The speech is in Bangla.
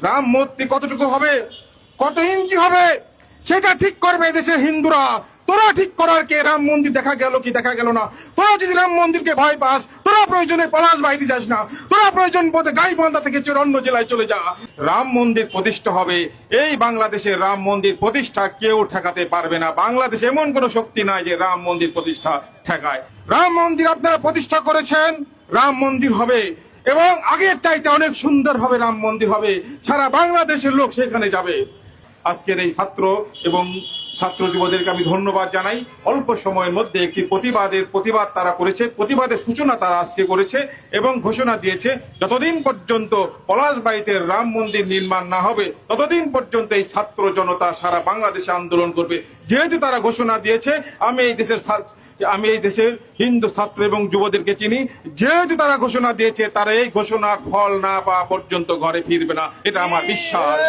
রাম মূর্তি কতটুকু হবে, কত ইঞ্চি হবে, সেটা ঠিক করবে দেশের হিন্দুরা। তোরা ঠিক করার কে? রাম মন্দির দেখা গেল কি দেখা গেল না? তোরা যদি রাম মন্দিরকে ভয় পাস, তোরা প্রয়োজনে পলাশ বাইতে যাস না, তোরা প্রয়োজন বোধে গাইবান্ধা থেকে অন্য জেলায় চলে যা। রাম মন্দির প্রতিষ্ঠা হবে, এই বাংলাদেশে রাম মন্দির প্রতিষ্ঠা কেউ ঠেকাতে পারবে না। বাংলাদেশে এমন কোন শক্তি নাই যে রাম মন্দির প্রতিষ্ঠা ঠেকায়। রাম মন্দির আপনারা প্রতিষ্ঠা করেছেন, রাম মন্দির হবে এবং আগের চাইতে অনেক সুন্দরভাবে রাম মন্দির হবে। সারা বাংলাদেশের লোক সেখানে যাবে। আজকের এই ছাত্র এবং ছাত্র যুবদেরকে আমি ধন্যবাদ জানাই। অল্প সময়ের মধ্যে একটি প্রতিবাদ তারা করেছে, প্রতিবাদের সূচনা তারা আজকে করেছে এবং ঘোষণা দিয়েছে যতদিন পর্যন্ত পলাশবাড়ীতে রাম মন্দির নির্মাণ না হবে ততদিন পর্যন্ত এই ছাত্র জনতা সারা বাংলাদেশে আন্দোলন করবে। যেহেতু তারা ঘোষণা দিয়েছে, আমি এই দেশের হিন্দু ছাত্র এবং যুবদেরকে চিনি, যেহেতু তারা ঘোষণা দিয়েছে তারা এই ঘোষণার ফল না পাওয়া পর্যন্ত ঘরে ফিরবে না, এটা আমার বিশ্বাস।